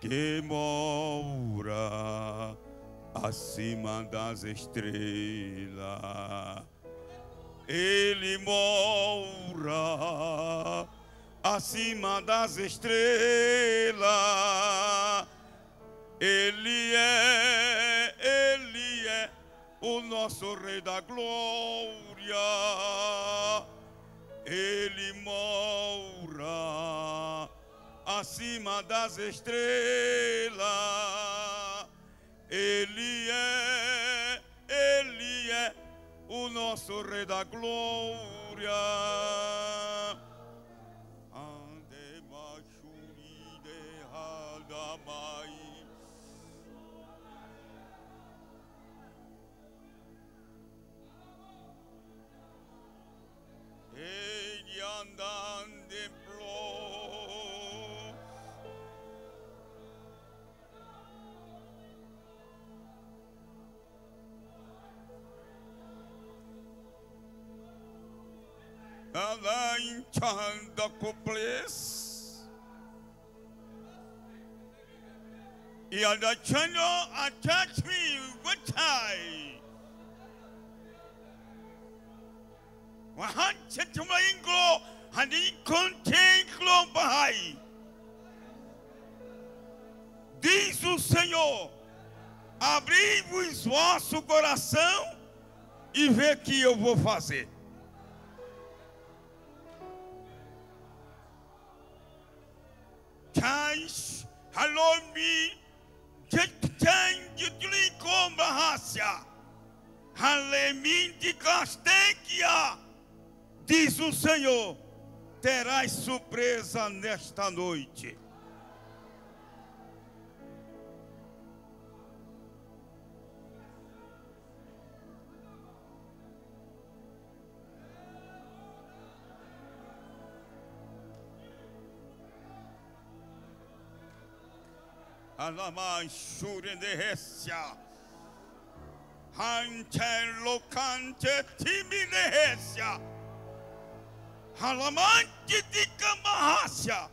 que mora acima das estrelas. Ele mora acima das estrelas. Ele é o nosso Rei da Glória. Ele mora acima das estrelas. Ele é o nosso Rei da Glória. Ande machuri de hadamai. Ele andando em flor. Ela enchanda coples. E anda chando attach me with tie. Wahan chetuma inglo hani contém bahai. Diz o Senhor: abri-vos vosso coração e vê que eu vou fazer. Chans halomi jetangitli kombahasya haleminti castequia. Diz o Senhor: terás surpresa nesta noite. Alamanshuri nehesia Hantelo cante timinehesia Alamante de Camarrácia.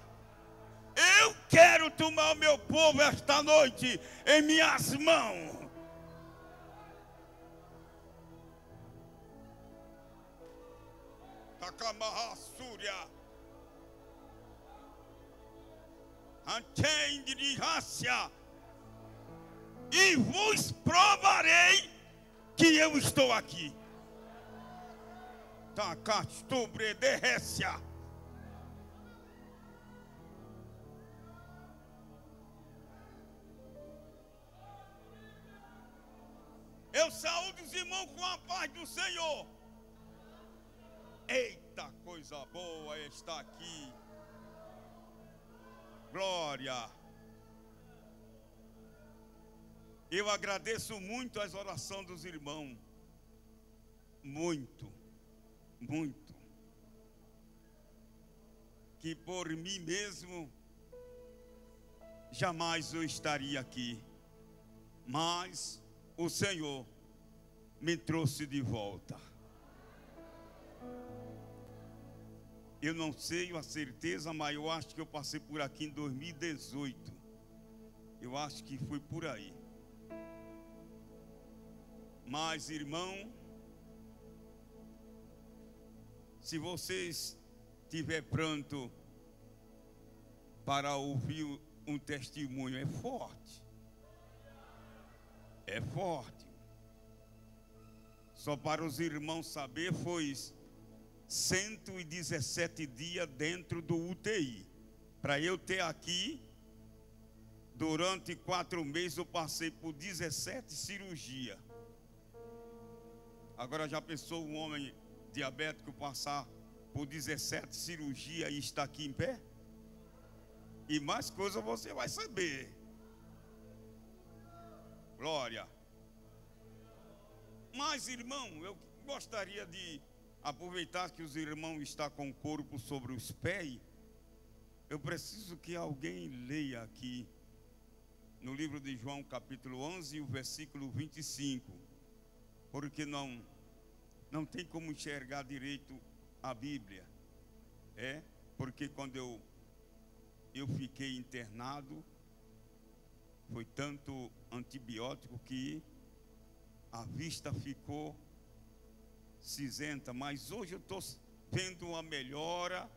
Eu quero tomar o meu povo esta noite em minhas mãos. Takamarrassúria Antende de raça. E vos provarei que eu estou aqui. Tacastubre de récia. Eu saúdo os irmãos com a paz do Senhor. Eita, coisa boa está aqui. Glória. Eu agradeço muito as orações dos irmãos. Muito. Muito. Que por mim mesmo jamais eu estaria aqui. Mas o Senhor me trouxe de volta. Eu não sei a certeza, mas eu acho que eu passei por aqui em 2018. Eu acho que foi por aí. Mas, irmão, se vocês estiverem pronto para ouvir um testemunho, é forte. É forte. Só para os irmãos saber, foi 117 dias dentro do UTI. Para eu ter aqui, durante 4 meses eu passei por 17 cirurgias. Agora já pensou um homem diabético passar por 17 cirurgias e está aqui em pé? E mais coisas você vai saber. Glória. Mas, irmão, eu gostaria de aproveitar que os irmãos estão com o corpo sobre os pés. Eu preciso que alguém leia aqui no livro de João, capítulo 11, o versículo 25. Porque não tem como enxergar direito a Bíblia. Porque quando eu fiquei internado, Foi tanto antibiótico que a vista ficou cinzenta, mas hoje eu estou vendo uma melhora,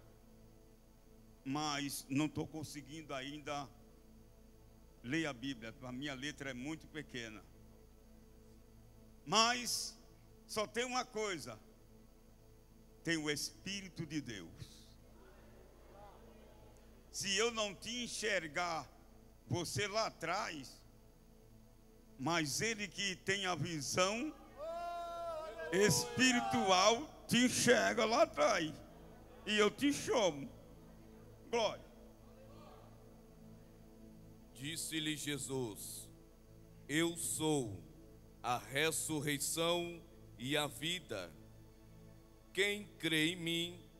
mas não estou conseguindo ainda ler a Bíblia. A minha letra é muito pequena. Mas só tem uma coisa: tem o Espírito de Deus. Se eu não te enxergar você lá atrás, mas Ele que tem a visão espiritual te enxerga lá atrás, e eu te chamo. Glória. Disse-lhe Jesus: eu sou a ressurreição e a vida. Quem crê em mim,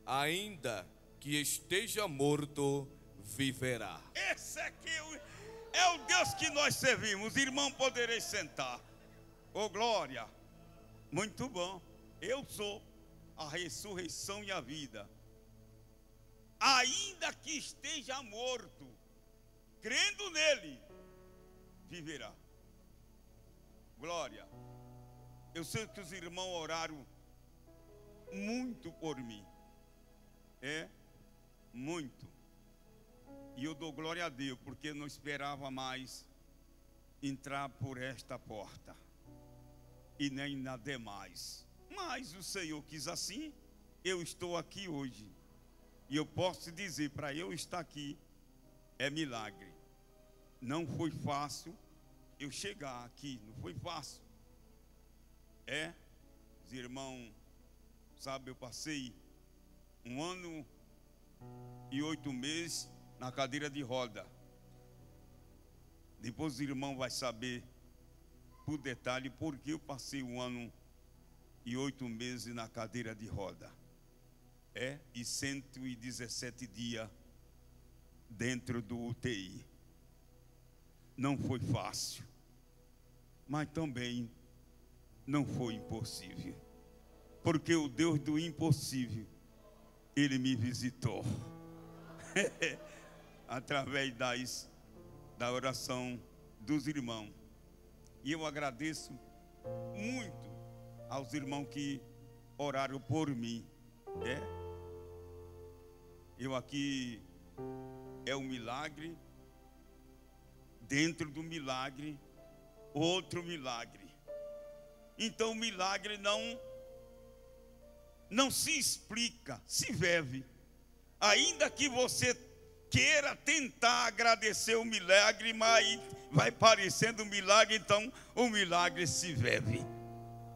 ainda que esteja morto, viverá. Esse aqui é o Deus que nós servimos. Irmão, podereis sentar. Oh, glória. Muito bom. Eu sou a ressurreição e a vida. Ainda que esteja morto, crendo nele, viverá. Glória. Eu sei que os irmãos oraram muito por mim. Muito. E eu dou glória a Deus, porque eu não esperava mais entrar por esta porta e nem na demais. Mas o Senhor quis assim. Eu estou aqui hoje. E eu posso dizer, para eu estar aqui, é milagre. Não foi fácil eu chegar aqui, não foi fácil. Os irmãos, sabe, eu passei 1 ano e 8 meses na cadeira de roda. Depois o irmão vai saber, por detalhe, por que eu passei 1 ano e 8 meses na cadeira de roda. E 117 dias dentro do UTI. Não foi fácil, mas também não foi impossível, porque o Deus do impossível, Ele me visitou através da oração dos irmãos. E eu agradeço muito aos irmãos que oraram por mim. Eu aqui é um milagre, dentro do milagre, outro milagre. Então o milagre não se explica, se vive. Ainda que você queira tentar agradecer o milagre, mas vai parecendo um milagre, então o milagre se vive.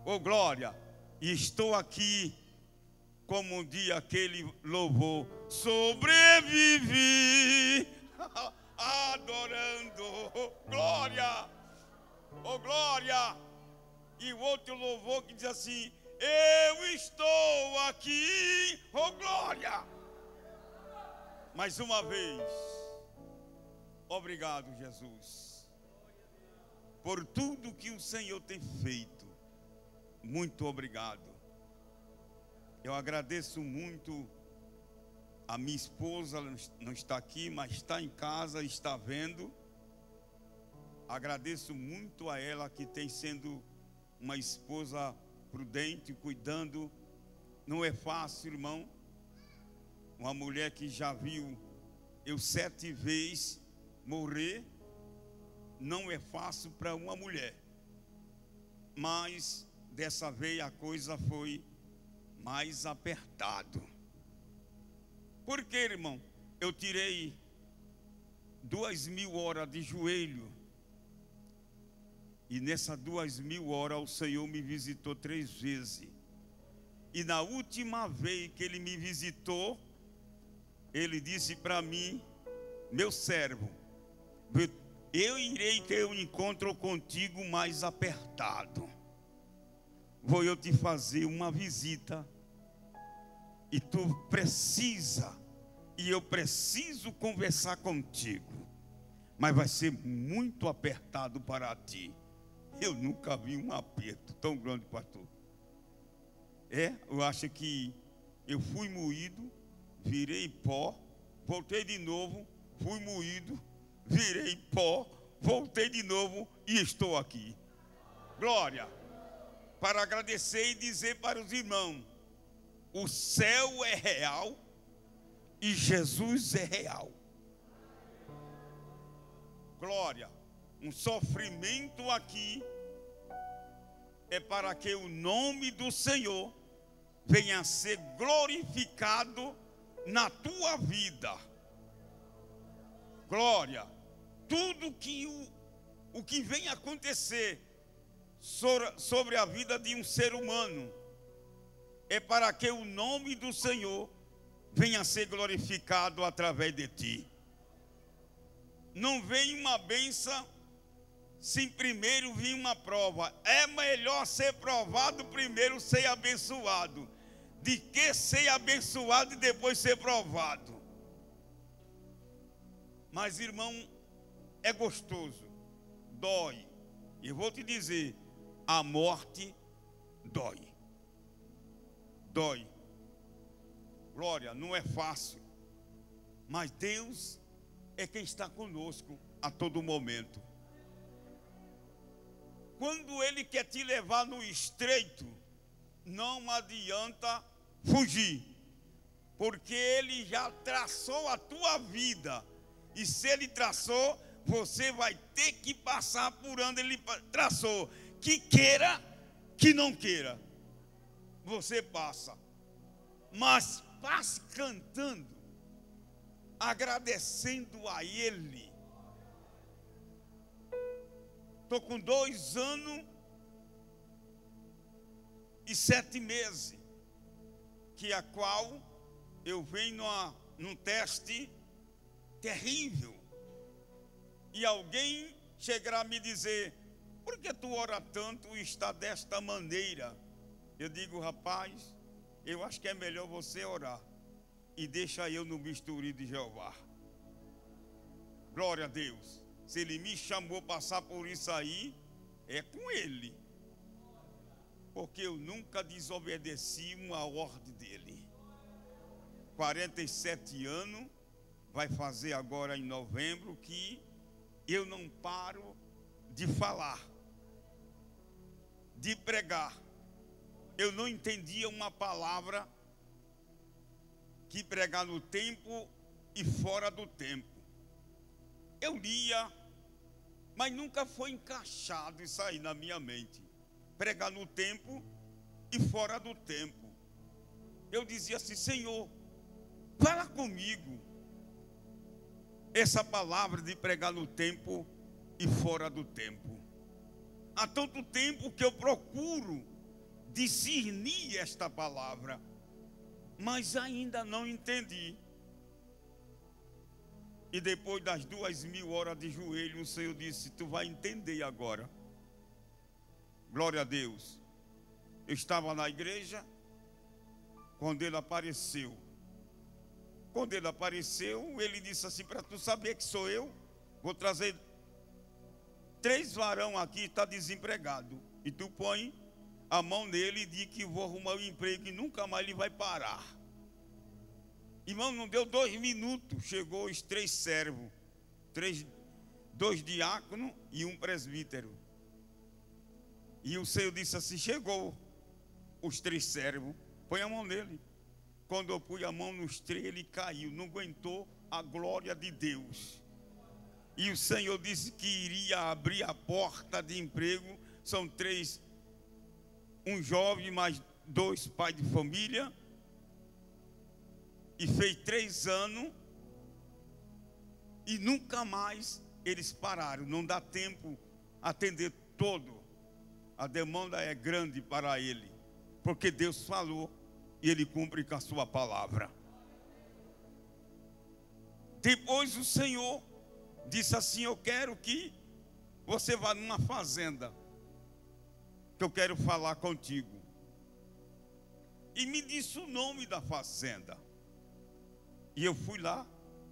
Oh, glória! E estou aqui como um dia aquele louvor: sobrevivi adorando. Glória! Oh, glória! E o outro louvor que diz assim: eu estou aqui. Oh, glória! Mais uma vez, obrigado, Jesus, por tudo que o Senhor tem feito. Muito obrigado. Eu agradeço muito a minha esposa, não está aqui, mas está em casa, está vendo. Agradeço muito a ela, que tem sendo uma esposa prudente, cuidando. Não é fácil, irmão. Uma mulher que já viu eu 7 vezes morrer, não é fácil para uma mulher. Mas dessa vez a coisa foi mais apertado. Por quê, irmão? Eu tirei 2.000 horas de joelho. E nessas 2.000 horas o Senhor me visitou 3 vezes. E na última vez que Ele me visitou, Ele disse para mim: meu servo, eu irei ter um encontro contigo mais apertado. Vou eu te fazer uma visita. E tu precisa, e eu preciso conversar contigo. Mas vai ser muito apertado para ti. Eu nunca vi um aperto tão grande, pastor. Eu acho que eu fui moído, virei pó, voltei de novo, fui moído, virei pó, voltei de novo e estou aqui. Glória. Para agradecer e dizer para os irmãos: o céu é real e Jesus é real. Glória. Um sofrimento aqui é para que o nome do Senhor venha a ser glorificado na tua vida. Glória. Tudo que o que vem acontecer sobre a vida de um ser humano é para que o nome do Senhor venha a ser glorificado através de ti. Não vem uma bênção sem primeiro vir uma prova. É melhor ser provado primeiro, ser abençoado, de que ser abençoado e depois ser provado. Mas, irmão, é gostoso, dói. E eu vou te dizer, a morte dói. Dói. Glória, não é fácil. Mas Deus é quem está conosco a todo momento. Quando Ele quer te levar no estreito, não adianta fugir, porque Ele já traçou a tua vida. E se Ele traçou, você vai ter que passar por onde Ele traçou. Que queira, que não queira, você passa. Mas passe cantando, agradecendo a Ele. Estou com 2 anos e 7 meses, que a qual eu venho num teste terrível. E alguém chegará a me dizer: por que tu ora tanto e está desta maneira? Eu digo: rapaz, eu acho que é melhor você orar e deixa eu no bisturi de Jeová. Glória a Deus. Se Ele me chamou a passar por isso aí, é com Ele. Porque eu nunca desobedeci uma ordem dEle. 47 anos, vai fazer agora em novembro, que eu não paro de falar, de pregar. Eu não entendia uma palavra que pregar no tempo e fora do tempo. Eu lia, mas nunca foi encaixado isso aí na minha mente. Pregar no tempo e fora do tempo. Eu dizia assim: Senhor, fala comigo essa palavra de pregar no tempo e fora do tempo. Há tanto tempo que eu procuro discernir esta palavra, mas ainda não entendi. E depois das 2.000 horas de joelho, o Senhor disse: tu vai entender agora. Glória a Deus. Eu estava na igreja quando Ele apareceu. Quando Ele apareceu, Ele disse assim: para tu saber que sou eu, vou trazer 3 varão aqui, está desempregado, e tu põe a mão nele e diz que vou arrumar um emprego e nunca mais ele vai parar. Irmão, não deu 2 minutos, chegou os 3 servos, 2 diáconos e um presbítero. E o Senhor disse assim: chegou os 3 servos, põe a mão nele. Quando eu pus a mão nos 3, ele caiu, não aguentou a glória de Deus. E o Senhor disse que iria abrir a porta de emprego. São 3, um jovem mais 2 pais de família. E fez 3 anos e nunca mais eles pararam. Não dá tempo atender todo. A demanda é grande para ele, porque Deus falou e Ele cumpre com a sua palavra. Depois o Senhor disse assim: eu quero que você vá numa fazenda, que eu quero falar contigo. E me disse o nome da fazenda. E eu fui lá,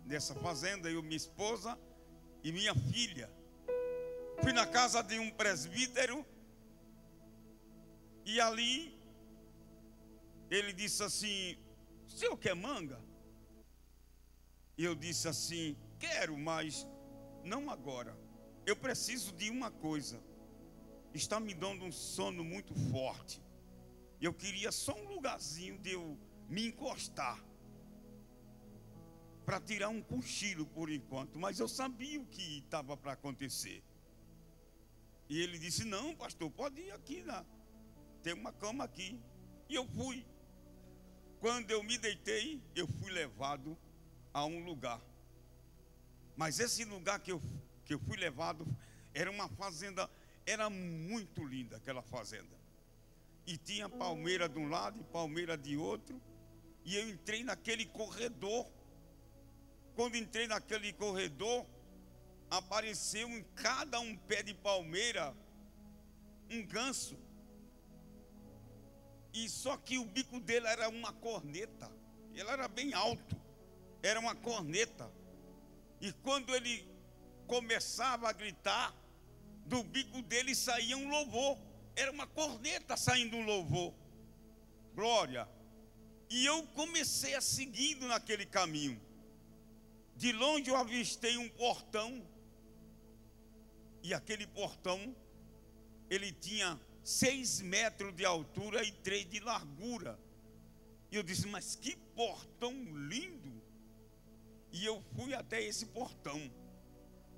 nessa fazenda, eu, minha esposa e minha filha. Fui na casa de um presbítero. E ali, ele disse assim: o senhor quer manga? E eu disse assim: quero, mas não agora. eu preciso de uma coisa. Está me dando um sono muito forte. Eu queria só um lugarzinho de eu me encostar, para tirar um cochilo por enquanto. Mas eu sabia o que estava para acontecer. E ele disse: não, pastor, pode ir aqui, tem uma cama aqui. E eu fui. Quando eu me deitei, eu fui levado a um lugar. Mas esse lugar que eu fui levado era uma fazenda. Era muito linda aquela fazenda. E tinha palmeira de um lado e palmeira de outro. E eu entrei naquele corredor. Quando entrei naquele corredor, apareceu em cada um pé de palmeira um ganso. E só que o bico dele era uma corneta. Ele era bem alto. Era uma corneta. E quando ele começava a gritar, do bico dele saía um louvor. Era uma corneta saindo um louvor. Glória. E eu comecei a seguindo naquele caminho. De longe eu avistei um portão. E aquele portão, ele tinha 6 metros de altura e 3 de largura. E eu disse: mas que portão lindo. E eu fui até esse portão.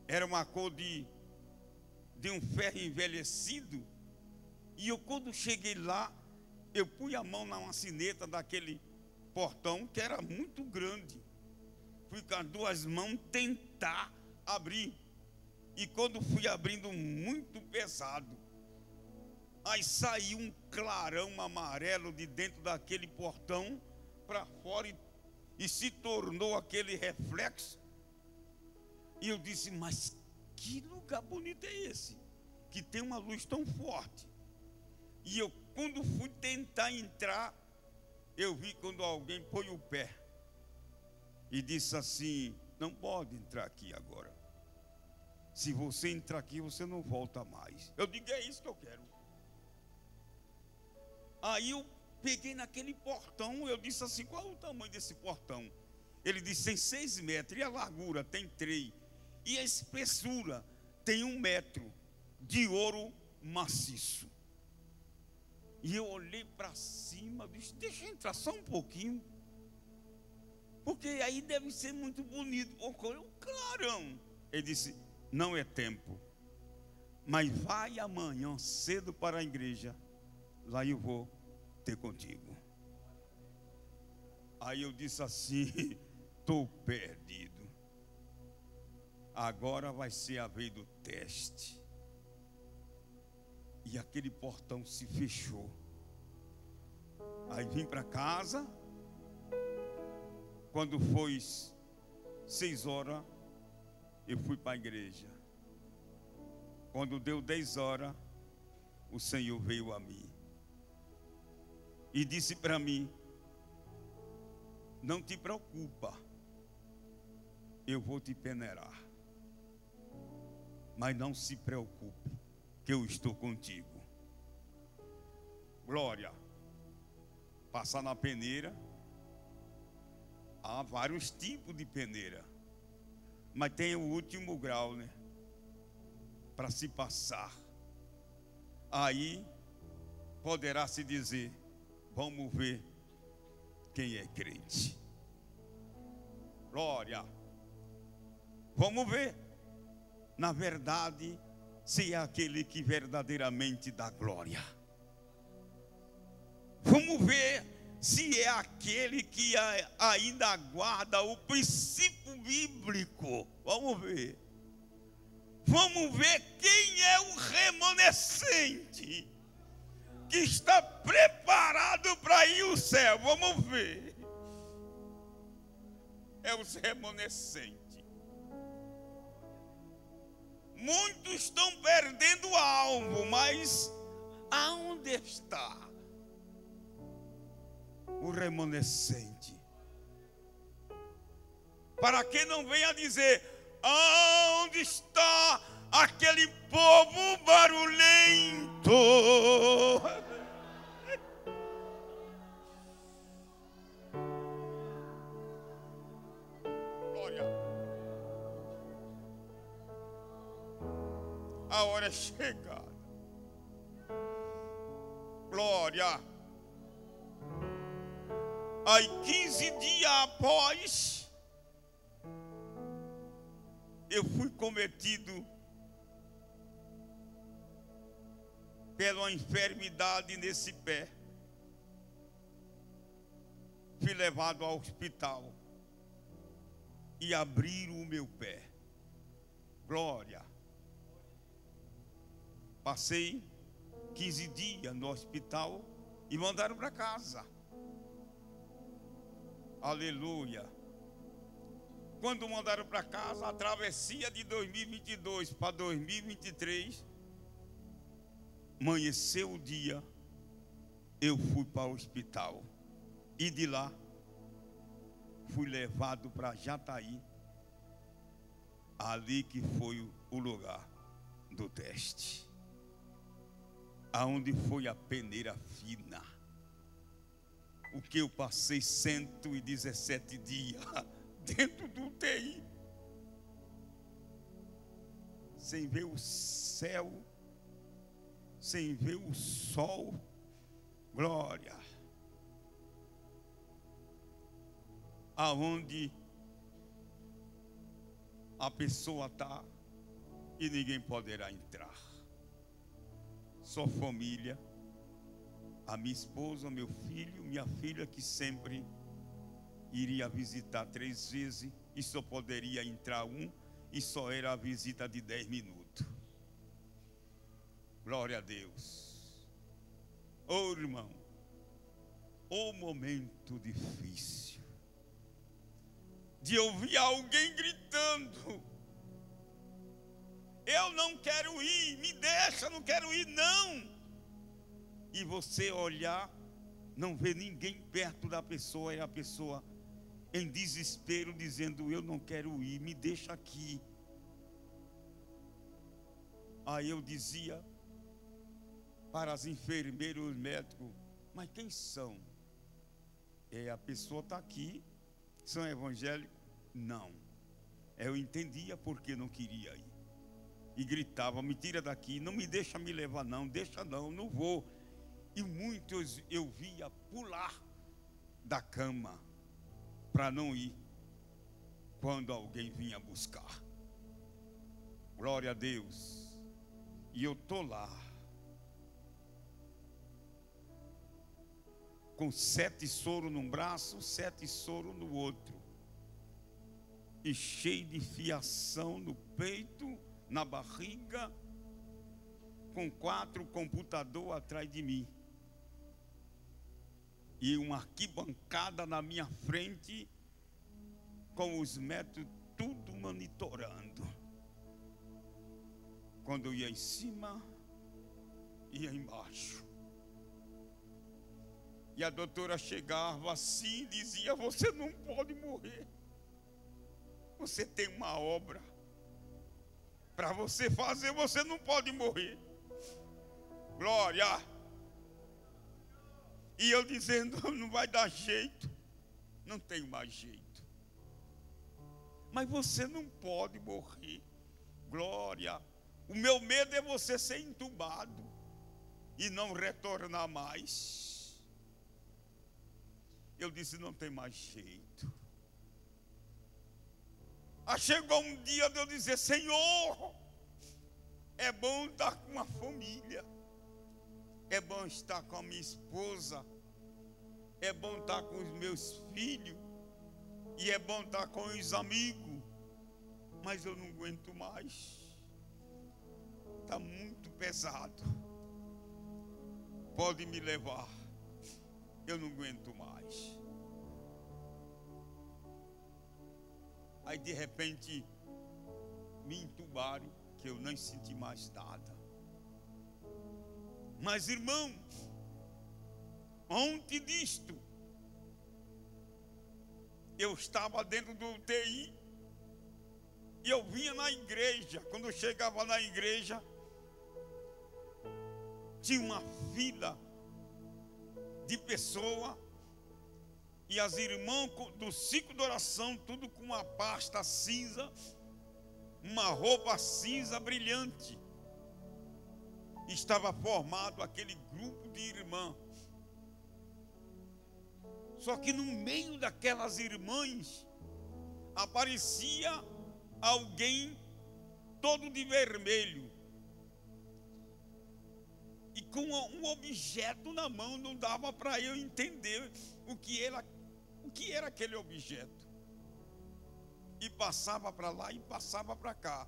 Era uma cor de um ferro envelhecido. E eu, quando cheguei lá, eu pus a mão na maçaneta daquele portão, que era muito grande. Fui com as 2 mãos tentar abrir. E quando fui abrindo, muito pesado. Aí saiu um clarão amarelo de dentro daquele portão para fora e se tornou aquele reflexo. E eu disse: mas que lugar bonito é esse, que tem uma luz tão forte. E eu, quando fui tentar entrar, eu vi quando alguém põe o pé e disse assim: não pode entrar aqui agora. Se você entrar aqui, você não volta mais. Eu digo: é isso que eu quero. Aí eu peguei naquele portão, eu disse assim: qual é o tamanho desse portão? Ele disse: tem 6 metros, e a largura tem 3, e a espessura tem 1 metro, de ouro maciço. E eu olhei para cima, disse: deixa eu entrar só um pouquinho, porque aí deve ser muito bonito, porque é um clarão. Ele disse: não é tempo, mas vai amanhã cedo para a igreja, lá eu vou ter contigo. Aí eu disse assim: estou perdido. Agora vai ser a vez do teste. E aquele portão se fechou. Aí vim para casa. Quando foi 6 horas, eu fui para a igreja. Quando deu 10 horas, o Senhor veio a mim e disse para mim: não te preocupa, eu vou te peneirar, mas não se preocupe, que eu estou contigo. Glória. Passar na peneira. Há vários tipos de peneira, mas tem o último grau, né? Para se passar. Aí poderá se dizer: vamos ver quem é crente. Glória. Vamos ver, na verdade, se é aquele que verdadeiramente dá glória. Vamos ver se é aquele que ainda guarda o princípio bíblico. Vamos ver. Vamos ver quem é o remanescente que está preparado para ir ao céu. Vamos ver. É os remanescentes. Muitos estão perdendo o alvo, mas aonde está o remanescente? Para que não venha dizer: aonde está aquele povo barulhento? Glória. hora é chegada. Glória. Aí 15 dias após, eu fui cometido pela enfermidade nesse pé. Fui levado ao hospital e abriram o meu pé. Glória. Passei 15 dias no hospital e mandaram para casa. Aleluia. Quando mandaram para casa, a travessia de 2022 para 2023, amanheceu o dia, eu fui para o hospital. E de lá, fui levado para Jataí, ali que foi o lugar do teste, aonde foi a peneira fina, o que eu passei 117 dias dentro do UTI, sem ver o céu, sem ver o sol. Glória. Aonde a pessoa está e ninguém poderá entrar. Só família, a minha esposa, meu filho, minha filha, que sempre iria visitar 3 vezes e só poderia entrar um, e só era a visita de 10 minutos. Glória a Deus. Oh, irmão, o momento difícil de ouvir alguém gritando: eu não quero ir, me deixa, não quero ir, não. E você olhar, não ver ninguém perto da pessoa, e a pessoa em desespero dizendo: eu não quero ir, me deixa aqui. Aí eu dizia para as enfermeiras e os médicos: mas quem são? A pessoa está aqui, são evangélicos? Não. Eu entendia porque não queria ir. E gritava: me tira daqui, não me deixa me levar não, deixa não, não vou. E muitos eu via pular da cama para não ir quando alguém vinha buscar. Glória a Deus. E eu estou lá com 7 soros num braço, 7 soros no outro, e cheio de fiação no peito, na barriga, com 4 computadores atrás de mim, e uma arquibancada na minha frente, com os médicos tudo monitorando. Quando eu ia em cima, ia embaixo. E a doutora chegava assim e dizia: você não pode morrer. Você tem uma obra para você fazer, você não pode morrer. Glória. E eu dizendo: não vai dar jeito, não tenho mais jeito. Mas você não pode morrer. Glória. O meu medo é você ser entubado e não retornar mais. Eu disse: não tem mais jeito. Aí chegou um dia de eu dizer: Senhor, é bom estar com uma família, é bom estar com a minha esposa, é bom estar com os meus filhos, e é bom estar com os amigos, mas eu não aguento mais. Está muito pesado. Pode me levar. Eu não aguento mais. Aí de repente me entubaram, que eu nem senti mais nada. Mas irmão, ontem disto, eu estava dentro do UTI e eu vinha na igreja. Quando eu chegava na igreja, tinha uma fila de pessoas, e as irmãs do ciclo de oração, tudo com uma pasta cinza, uma roupa cinza brilhante. estava formado aquele grupo de irmãs. Só que no meio daquelas irmãs aparecia alguém todo de vermelho e com um objeto na mão. Não dava para eu entender o que era aquele objeto. E passava para lá e passava para cá.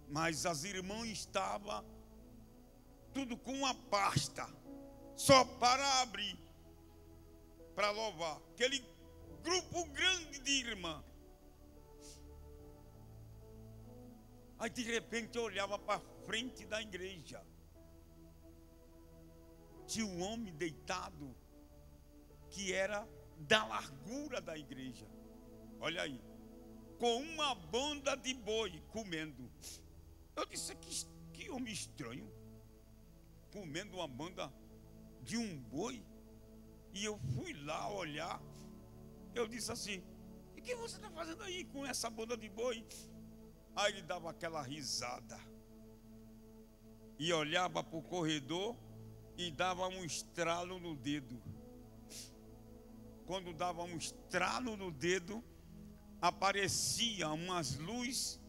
Mas as irmãs estavam tudo com uma pasta só para abrir, para louvar. Aquele grupo grande de irmãs. Aí de repente eu olhava para frente da igreja. Tinha um homem deitado que era da largura da igreja. Olha aí, com uma banda de boi comendo. Eu disse, que homem estranho, comendo uma banda de um boi. E eu fui lá olhar. Eu disse assim, e o que você está fazendo aí com essa banda de boi? Aí ele dava aquela risada e olhava para o corredor e dava um estralo no dedo. Quando dava um estralo no dedo, aparecia umas luzes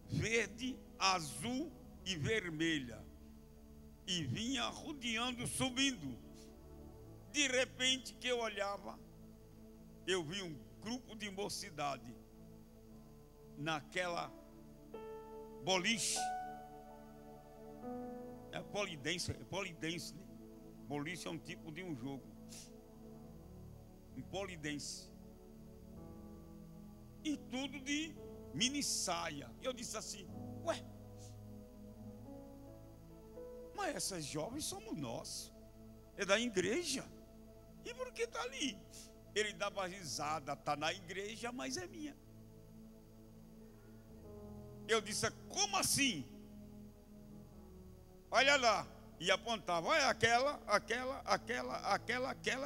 verde, azul e vermelha, e vinha rodeando, subindo. De repente que eu olhava, eu vi um grupo de mocidade naquela boliche. É polidense, né? Boliche é um tipo de um jogo. Um polidense. E tudo de mini saia. Eu disse assim, ué, mas essas jovens somos nós. É da igreja. E por que está ali? Ele dava risada, está na igreja, mas é minha. Eu disse, como assim? Olha lá. E apontava, olha aquela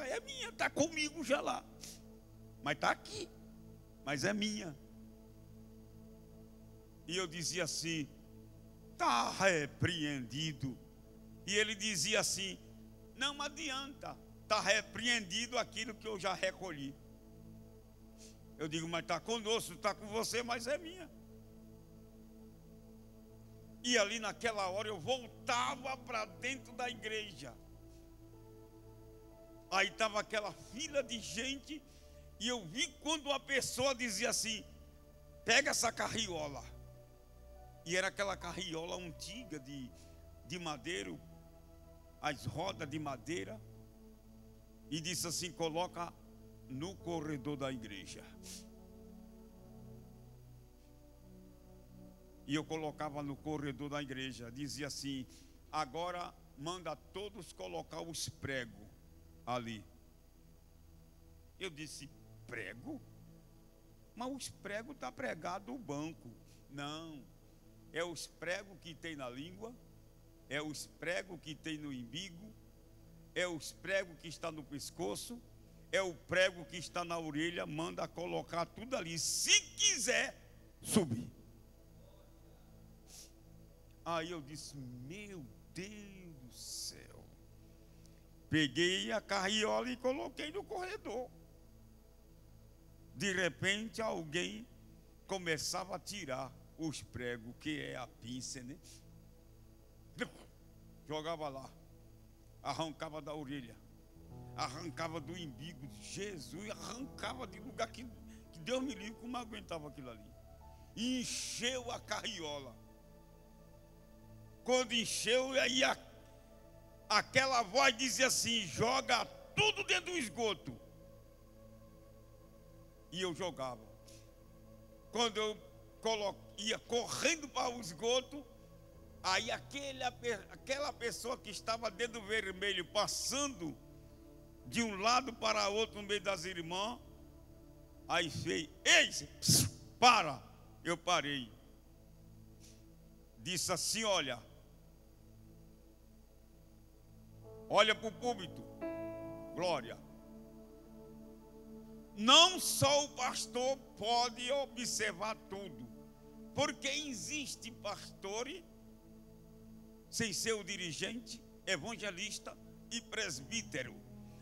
é minha, está comigo já lá. Mas está aqui, mas é minha. E eu dizia assim, está repreendido. E ele dizia assim, não adianta, está repreendido aquilo que eu já recolhi. Eu digo, mas está conosco, está com você, mas é minha. E ali naquela hora eu voltava para dentro da igreja. Aí estava aquela fila de gente. E eu vi quando a pessoa dizia assim, pega essa carriola. E era aquela carriola antiga de madeira, as rodas de madeira. E disse assim, coloca no corredor da igreja. E eu colocava no corredor da igreja. Dizia assim, agora manda todos colocar os pregos ali. Eu disse, prego? Mas os pregos estão pregados no banco. Não, é os pregos que tem na língua, é os pregos que tem no umbigo, é os pregos que está no pescoço, é o prego que está na orelha. Manda colocar tudo ali, se quiser subir. Aí eu disse, meu Deus do céu. Peguei a carriola e coloquei no corredor. De repente alguém começava a tirar os pregos, que é a pinça, né? Jogava lá, arrancava da orelha, arrancava do umbigo. Jesus, arrancava de lugar que Deus me livre, como aguentava aquilo ali. E encheu a carriola. Quando encheu, aí aquela voz dizia assim, joga tudo dentro do esgoto. E eu jogava. Quando eu ia correndo para o esgoto, aí aquela pessoa que estava dentro do vermelho, passando de um lado para outro no meio das irmãs, aí fez, ei, para. Eu parei. Disse assim, olha para o púlpito, glória. Não só o pastor pode observar tudo, porque existe pastores sem ser o dirigente, evangelista e presbítero.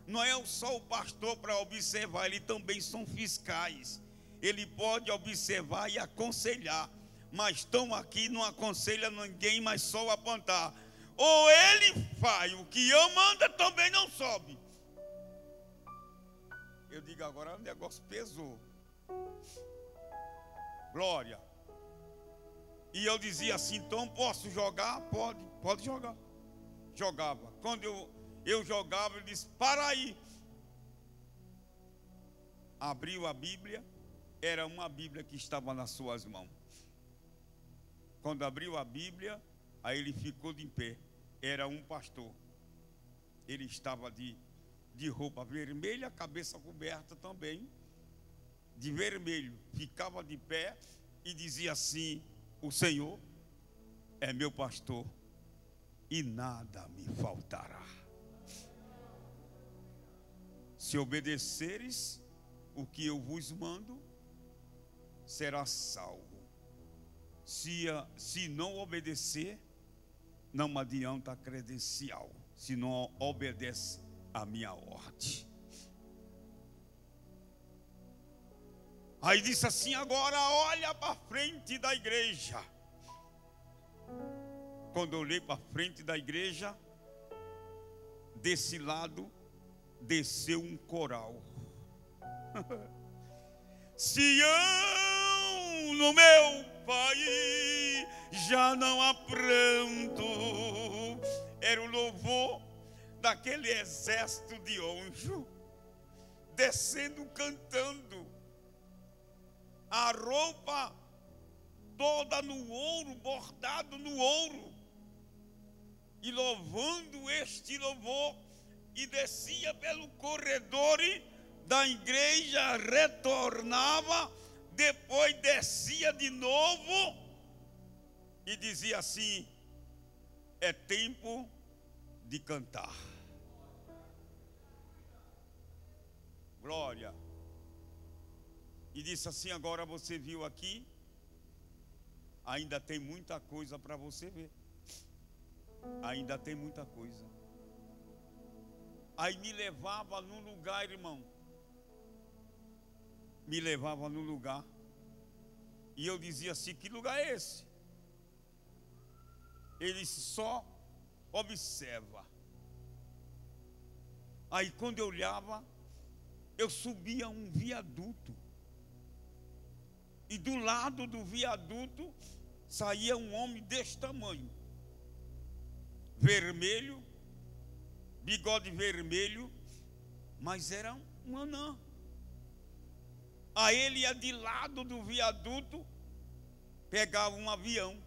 Não é só o pastor para observar, eles também são fiscais. Ele pode observar e aconselhar, mas estão aqui, não aconselha ninguém, mas só apontar. Ou ele faz o que eu mando, também não sobe. Eu digo agora, o negócio pesou. Glória. E eu dizia assim, então posso jogar? Pode jogar. Jogava. Quando eu jogava, ele disse, para aí. Abriu a Bíblia, era uma Bíblia que estava nas suas mãos. Quando abriu a Bíblia, aí ele ficou de pé. Era um pastor. Ele estava de roupa vermelha, cabeça coberta também, de vermelho. Ficava de pé e dizia assim, o Senhor é meu pastor e nada me faltará. Se obedeceres o que eu vos mando, será salvo. Se não obedecer, não adianta a credencial, se não obedece a minha ordem. Aí disse assim, agora olha para frente da igreja. Quando eu olhei para frente da igreja, desse lado desceu um coral. Sião, no meu país já não há pranto. Era o louvor daquele exército de anjo descendo, cantando, a roupa toda no ouro, bordado no ouro, e louvando este louvor, e descia pelo corredor da igreja, retornava, depois descia de novo e dizia assim, é tempo de cantar. Glória. E disse assim, agora você viu aqui, ainda tem muita coisa para você ver. Ainda tem muita coisa. Aí me levava num lugar, irmão. Me levava num lugar. E eu dizia assim, que lugar é esse? Ele só observa. Aí quando eu olhava, eu subia um viaduto. E do lado do viaduto saía um homem deste tamanho, vermelho, bigode vermelho, mas era um anã. Aí ele ia de lado do viaduto, pegava um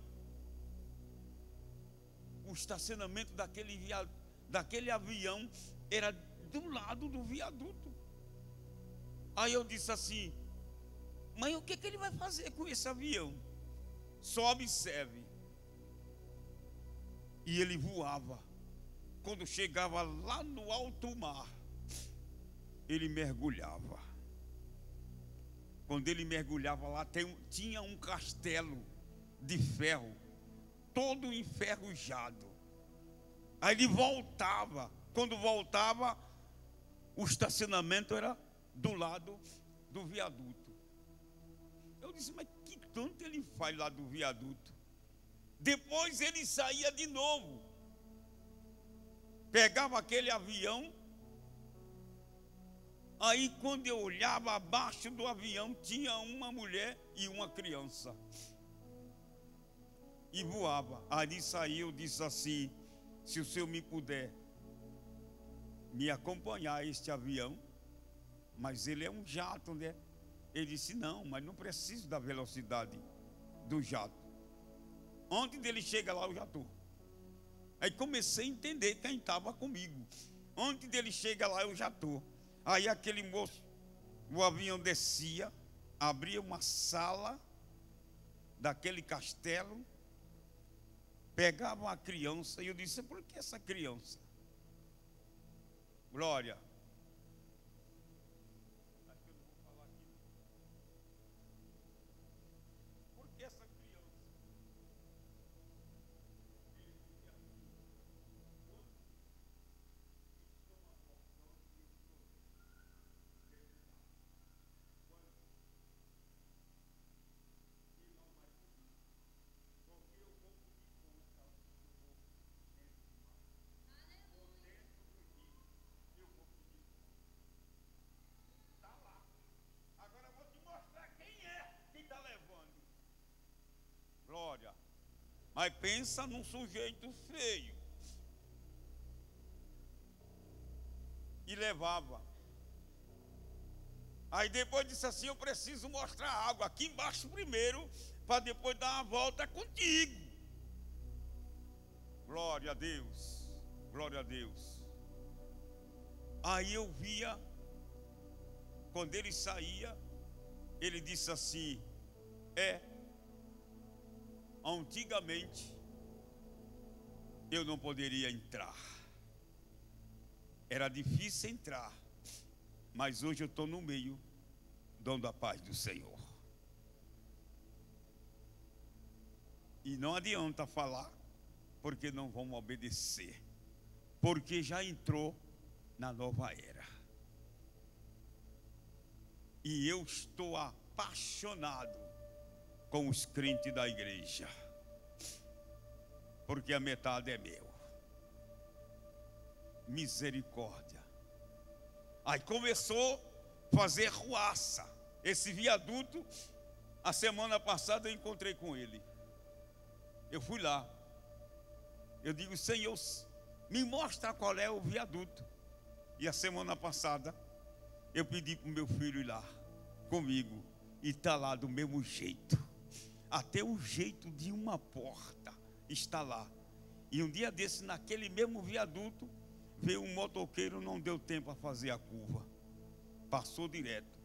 o estacionamento daquele avião era do lado do viaduto. Aí eu disse assim, mas o que ele vai fazer com esse avião? Só observe. E ele voava. Quando chegava lá no alto mar, ele mergulhava. Quando ele mergulhava lá, tinha um castelo de ferro, todo enferrujado. Aí ele voltava. Quando voltava, o estacionamento era do lado do viaduto. Eu disse, mas que tanto ele faz lá do viaduto? Depois ele saía de novo, pegava aquele avião. Aí quando eu olhava abaixo do avião, tinha uma mulher e uma criança, e voava. Aí saiu, disse assim, se o senhor me puder me acompanhar a este avião, mas ele é um jato, né? Ele disse, não, mas não preciso da velocidade do jato. Onde ele chega lá, eu já estou. Aí comecei a entender quem estava comigo. Onde ele chega lá, eu já estou. Aí aquele moço, o avião descia, abria uma sala daquele castelo, pegava uma criança, e eu disse, por que essa criança? Glória. Por que essa criança? Glória. Mas pensa num sujeito feio. E levava. Aí depois disse assim: eu preciso mostrar água aqui embaixo primeiro, para depois dar uma volta contigo. Glória a Deus. Glória a Deus. Aí eu via, quando ele saía, ele disse assim: antigamente eu não poderia entrar, era difícil entrar, mas hoje eu estou no meio, dando a paz do Senhor. E não adianta falar, porque não vamos obedecer, porque já entrou na nova era. E eu estou apaixonado com os crentes da igreja, porque a metade é meu. Misericórdia. Aí começou a fazer ruaça. Esse viaduto, a semana passada eu encontrei com ele. Eu fui lá. Eu digo: Senhor, me mostra qual é o viaduto. E a semana passada eu pedi para o meu filho ir lá comigo, e está lá do mesmo jeito. Até o jeito de uma porta está lá. E um dia desse, naquele mesmo viaduto, veio um motoqueiro, não deu tempo a fazer a curva, passou direto.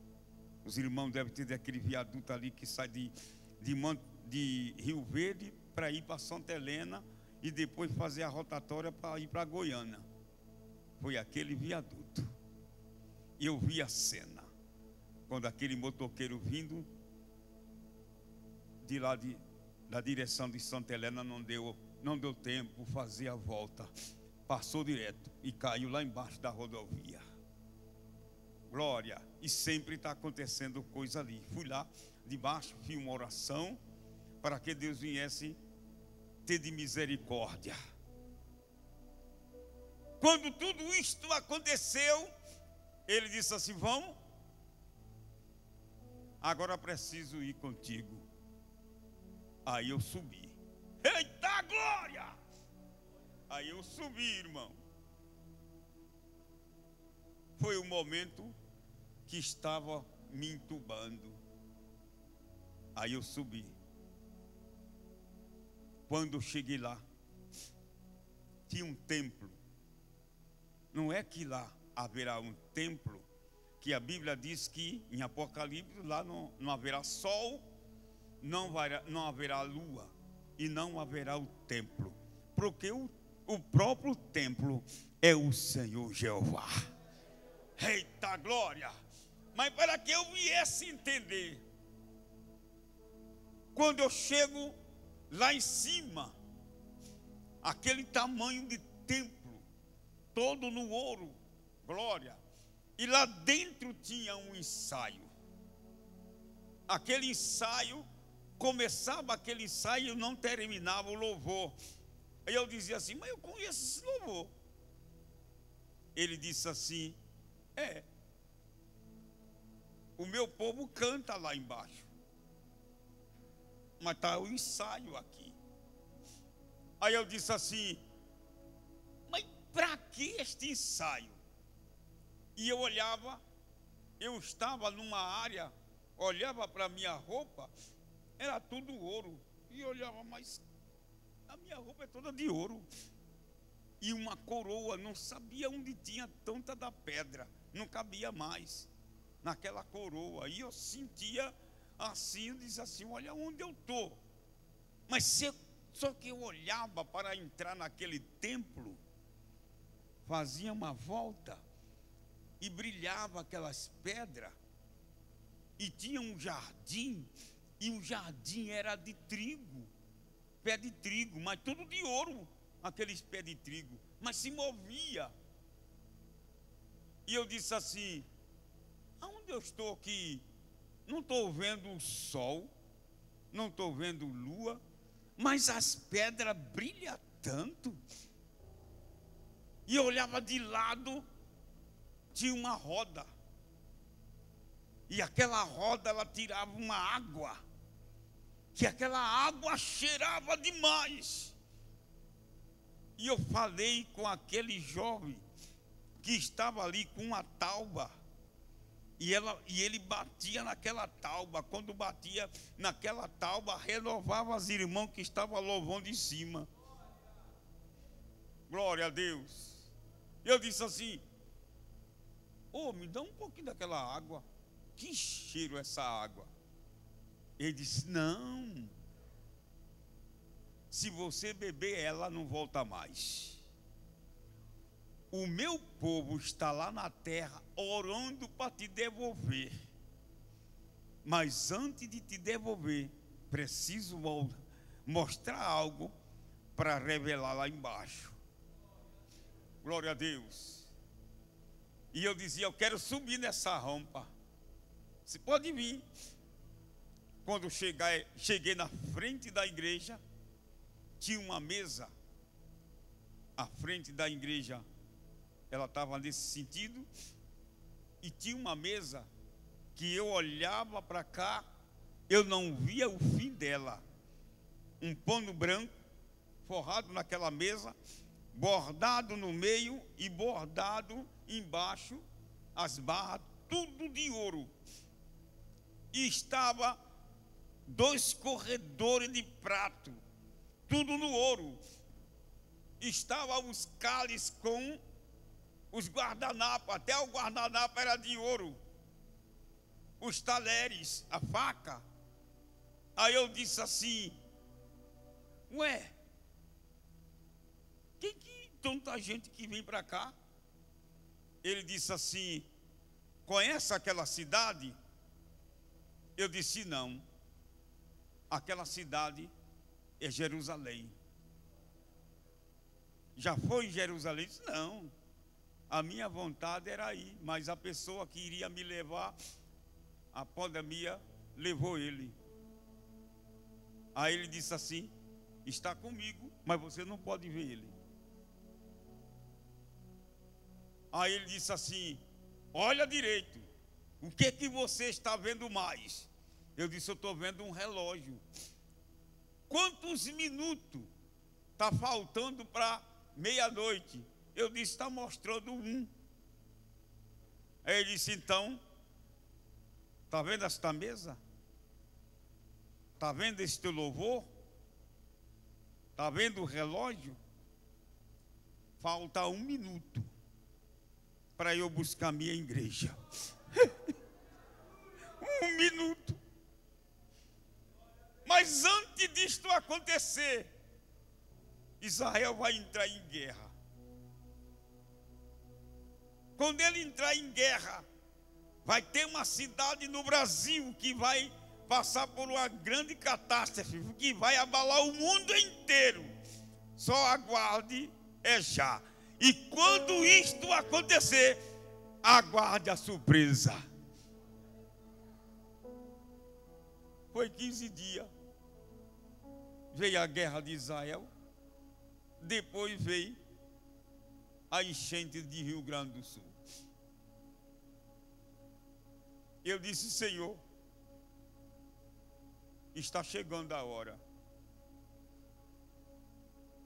Os irmãos devem ter aquele viaduto ali que sai de Rio Verde para ir para Santa Helena e depois fazer a rotatória para ir para Goiânia. Foi aquele viaduto. E eu vi a cena, quando aquele motoqueiro vindo de lá da direção de Santa Helena não deu tempo fazer a volta, passou direto e caiu lá embaixo da rodovia. Glória. E sempre está acontecendo coisa ali. Fui lá debaixo, fiz uma oração para que Deus viesse ter de misericórdia. Quando tudo isto aconteceu, ele disse assim: vamos, agora preciso ir contigo. Aí eu subi. Eita glória! Aí eu subi, irmão. Foi o momento que estava me entubando. Aí eu subi. Quando eu cheguei lá, tinha um templo. Não é que lá haverá um templo, que a Bíblia diz que em Apocalipse lá não haverá sol, não haverá lua e não haverá o templo, porque o próprio templo é o Senhor Jeová. Eita glória! Mas para que eu viesse entender, quando eu chego lá em cima, aquele tamanho de templo, todo no ouro, glória, e lá dentro tinha um ensaio. Aquele ensaio, começava aquele ensaio e não terminava o louvor. Aí eu dizia assim: mas eu conheço esse louvor. Ele disse assim: o meu povo canta lá embaixo, mas está o ensaio aqui. Aí eu disse assim: mas para que este ensaio? E eu olhava, eu estava numa área, olhava para a minha roupa, era tudo ouro. E eu olhava, mas a minha roupa é toda de ouro. E uma coroa, não sabia onde tinha tanta da pedra, não cabia mais naquela coroa. E eu sentia assim, eu dizia assim: olha onde eu estou. Mas só que eu olhava para entrar naquele templo, fazia uma volta e brilhava aquelas pedras, e tinha um jardim, e o jardim era de trigo, pé de trigo, mas tudo de ouro, aqueles pés de trigo, mas se movia. E eu disse assim: aonde eu estou aqui? Não estou vendo o sol, não estou vendo lua, mas as pedras brilham tanto. E eu olhava de lado, tinha uma roda, e aquela roda ela tirava uma água, que aquela água cheirava demais. E eu falei com aquele jovem que estava ali com uma tauba. E ele batia naquela tauba. Quando batia naquela tauba, renovava as irmãs que estavam louvando em cima. Glória a Deus. Eu disse assim: me dá um pouquinho daquela água. Que cheiro essa água. Ele disse: não. Se você beber ela, não volta mais. O meu povo está lá na terra orando para te devolver. Mas antes de te devolver, preciso mostrar algo para revelar lá embaixo. Glória a Deus. E eu dizia: eu quero subir nessa rampa. Você pode vir. Quando cheguei na frente da igreja, tinha uma mesa. À frente da igreja, ela estava nesse sentido. E tinha uma mesa que eu olhava para cá, eu não via o fim dela. Um pano branco forrado naquela mesa, bordado no meio e bordado embaixo, as barras, tudo de ouro. E estava 2 corredores de prato, tudo no ouro. Estava os cálices com os guardanapos, até o guardanapo era de ouro. Os talheres, a faca. Aí eu disse assim: ué, que tanta gente que vem para cá? Ele disse assim: conhece aquela cidade? Eu disse: não. Aquela cidade é Jerusalém. Já foi em Jerusalém? Eu disse: não. A minha vontade era ir, mas a pessoa que iria me levar, a pandemia levou ele. Aí ele disse assim: está comigo, mas você não pode ver ele. Aí ele disse assim: olha direito, o que você está vendo mais? Eu disse: eu estou vendo um relógio. Quantos minutos está faltando para meia-noite? Eu disse: está mostrando 1. Aí ele disse: então, está vendo esta mesa? Está vendo este louvor? Está vendo o relógio? Falta 1 minuto para eu buscar minha igreja. 1 minuto. Mas antes disto acontecer, Israel vai entrar em guerra. Quando ele entrar em guerra, vai ter uma cidade no Brasil que vai passar por uma grande catástrofe, que vai abalar o mundo inteiro. Só aguarde, é já. E quando isto acontecer, aguarde a surpresa. Foi 15 dias. Veio a guerra de Israel. Depois veio a enchente de Rio Grande do Sul. Eu disse: Senhor, está chegando a hora.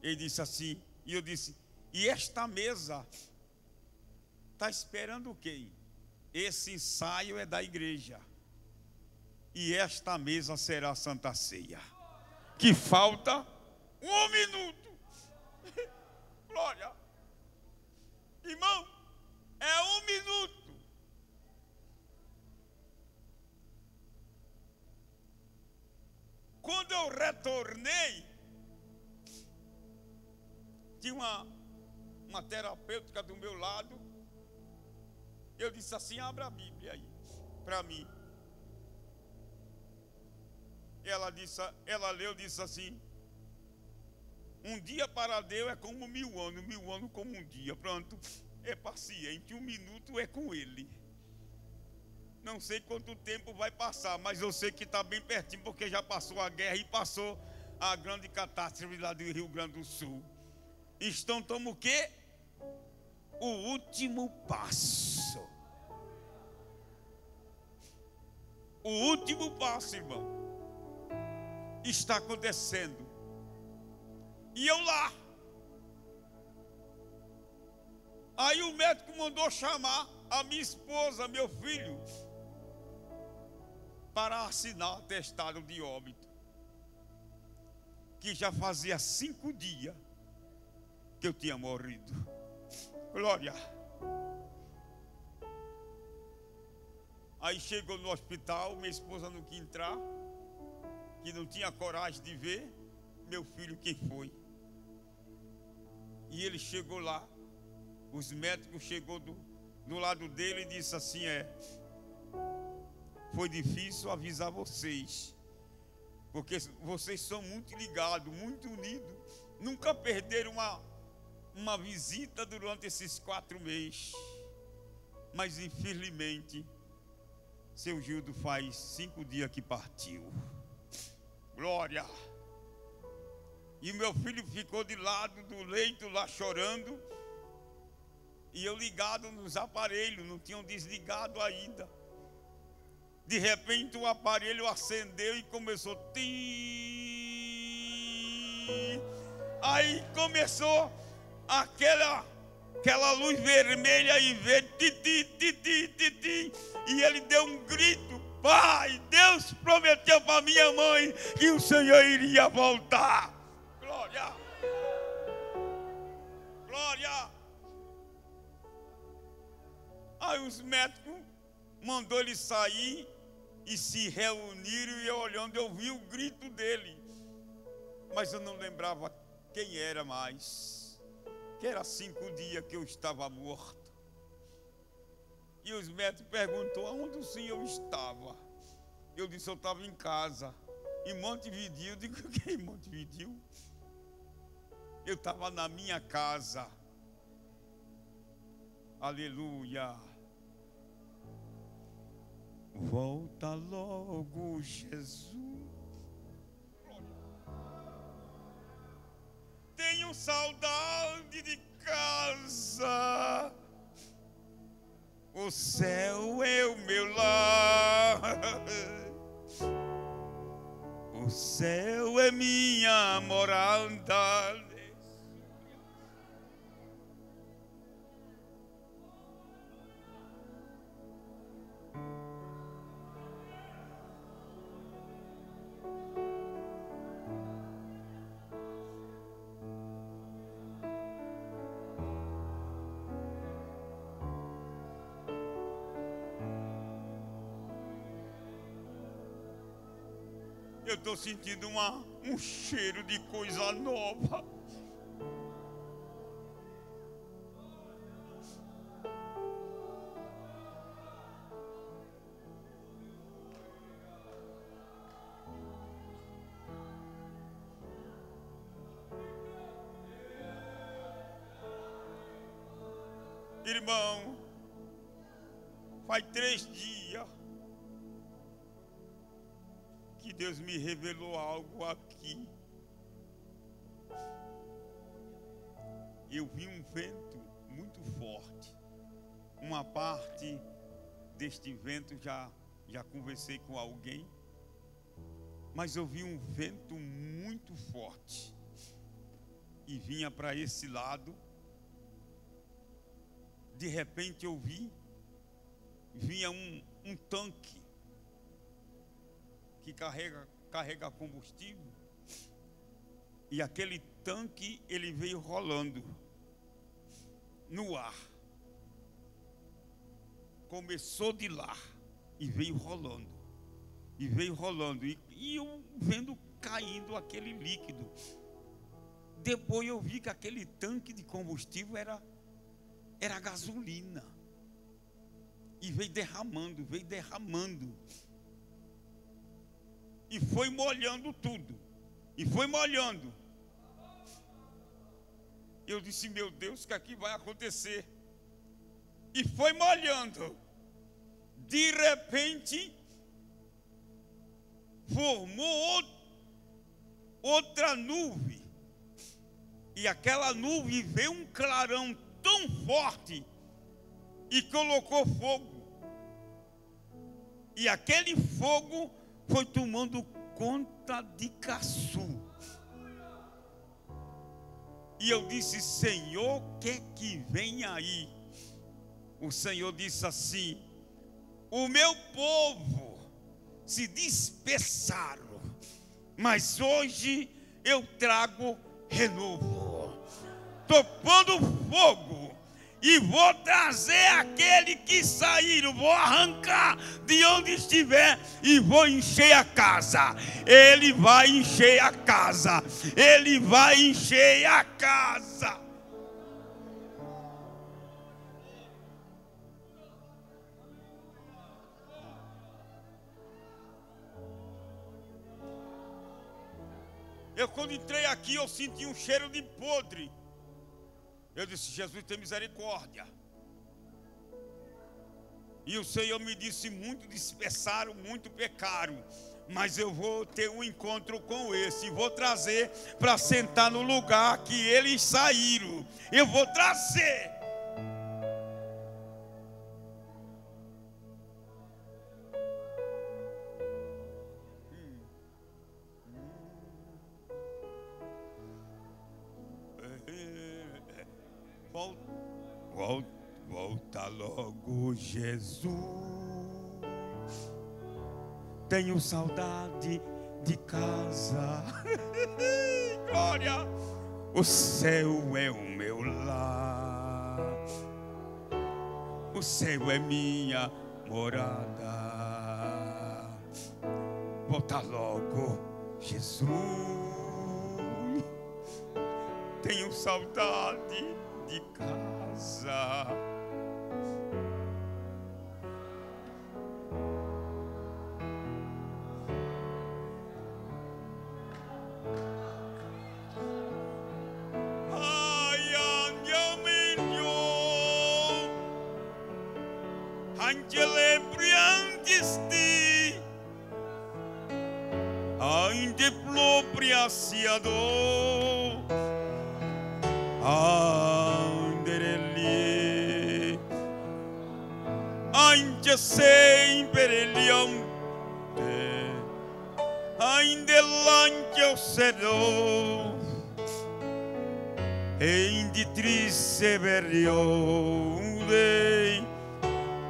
Ele disse assim, e eu disse: e esta mesa está esperando quem? Esse ensaio é da igreja. E esta mesa será a Santa Ceia. Que falta 1 minuto. Glória. Irmão, é 1 minuto. Quando eu retornei, tinha uma terapêutica do meu lado. Eu disse assim: abra a Bíblia aí para mim. Ela leu, disse assim: um dia para Deus é como 1000 anos, 1000 anos como um dia. Pronto, é paciente, 1 minuto é com Ele. Não sei quanto tempo vai passar, mas eu sei que está bem pertinho, porque já passou a guerra e passou a grande catástrofe lá do Rio Grande do Sul. Então estamos o quê? O último passo. O último passo, irmão. está acontecendo? E eu lá. Aí o médico mandou chamar a minha esposa, meu filho, para assinar atestado de óbito, que já fazia 5 dias que eu tinha morrido. Glória. Aí chegou no hospital, minha esposa não quis entrar, que não tinha coragem de ver meu filho quem foi. E ele chegou lá, os médicos chegou do lado dele e disse assim: foi difícil avisar vocês, porque vocês são muito ligados, muito unidos, nunca perderam uma visita durante esses 4 meses, mas infelizmente seu Gildo faz 5 dias que partiu. Glória. E meu filho ficou de lado do leito lá chorando, e eu ligado nos aparelhos, não tinham desligado ainda. De repente o aparelho acendeu e começou aí começou aquela luz vermelha e verde, e ele deu um grito: pai, Deus prometeu para minha mãe que o Senhor iria voltar. Glória, glória. Aí os médicos mandou ele sair e se reuniram, e eu olhando, eu vi o grito dele, mas eu não lembrava quem era mais, que era 5 dias que eu estava morto. E os médicos perguntou: aonde o senhor estava? Eu disse: eu estava em casa, em Montevideo. Eu digo: o que é em Montevideo? Eu estava na minha casa. Aleluia. Volta logo, Jesus. Tenho saudade de casa. O céu é o meu lar. O céu é minha morada. Eu estou sentindo um cheiro de coisa nova. Irmão, faz 3 dias que Deus me revelou algo aqui. Eu vi um vento muito forte. Uma parte deste vento já conversei com alguém, mas eu vi um vento muito forte e vinha para esse lado. De repente eu vinha um tanque que carrega combustível, e aquele tanque ele veio rolando no ar. Começou de lá e veio rolando, e eu vendo caindo aquele líquido. Depois eu vi que aquele tanque de combustível era gasolina, e veio derramando, e foi molhando tudo, e foi molhando. Eu disse: meu Deus, o que aqui vai acontecer? E foi molhando. De repente formou outra nuvem, e aquela nuvem veio um clarão tão forte e colocou fogo, e aquele fogo foi tomando conta de caçu. E eu disse: Senhor, o que é que vem aí? O Senhor disse assim: o meu povo se dispersaram, mas hoje eu trago renovo. Estou pondo fogo e vou trazer aquele que saíram, vou arrancar de onde estiver e vou encher a casa. Ele vai encher a casa. Ele vai encher a casa. Eu, quando entrei aqui, eu senti um cheiro de podre. Eu disse: Jesus, tem misericórdia. E o Senhor me disse: muito dispersaram, muito pecaram, mas eu vou ter um encontro com esse, e vou trazer para sentar no lugar que eles saíram. Eu vou trazer. Volta logo, Jesus. Tenho saudade de casa. Glória. O céu é o meu lar. O céu é minha morada. Volta logo, Jesus. Tenho saudade de casa. Ai, andiamo angele brilhantes di ainda propriaciador. Ainda sempre liante, ainda lante o sedor, ainda triste verione,